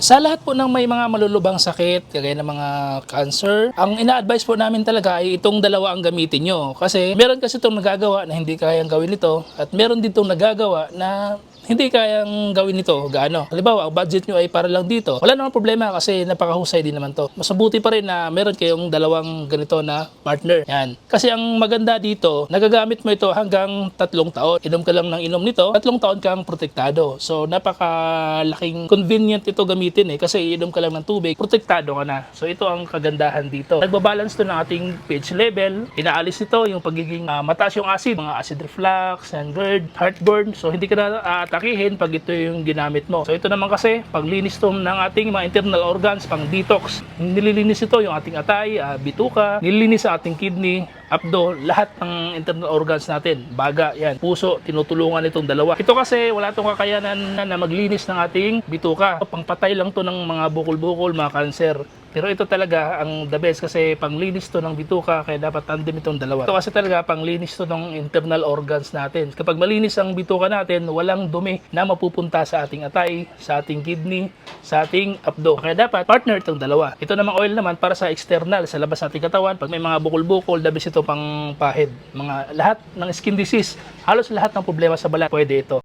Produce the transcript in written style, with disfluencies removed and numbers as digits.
Sa lahat po ng may mga malulubang sakit, kagaya ng mga cancer, ang ina-advise po namin talaga ay itong dalawa ang gamitin nyo. Kasi meron kasi itong nagagawa na hindi kayang gawin ito at meron din itong nagagawa na hindi kayang gawin ito gaano. Halimbawa, ang budget nyo ay para lang dito. Wala namang problema kasi napakahusay din naman to. Mas mabuti pa rin na meron kayong dalawang ganito na partner. Yan. Kasi ang maganda dito, nagagamit mo ito hanggang 3 taon. Inom ka lang ng inom nito, 3 taon kang protektado. So, napakalaking convenient ito gamitin kasi inom ka lang ng tubig, protektado ka na. So, ito ang kagandahan dito. Nagbabalance to ng ating pH level. Inaalis ito yung pagiging mataas yung acid, mga acid reflux, and GERD, heartburn. So, hindi ka na atakihin pag ito yung ginamit mo. So ito naman kasi, paglinis to ng ating mga internal organs, pang detox. Nililinis ito yung ating atay, bituka, nililinis sa ating kidney, abdo, lahat ng internal organs natin. Baga, yan, puso, tinutulungan itong dalawa. Ito kasi, wala itong kakayanan na maglinis ng ating bituka. Pangpatay lang to ng mga bukol-bukol, mga cancer. Pero ito talaga ang the best kasi panglinis to ng bituka, kaya dapat tandem itong dalawa. Ito kasi talaga panglinis to ng internal organs natin. Kapag malinis ang bituka natin, walang dumi na mapupunta sa ating atay, sa ating kidney, sa ating abdo. Kaya dapat partner itong dalawa. Ito namang oil naman para sa external, sa labas nating katawan. Pag may mga bukol-bukol, the best ito pang pahid. Mga lahat ng skin disease, halos lahat ng problema sa balat, pwede ito.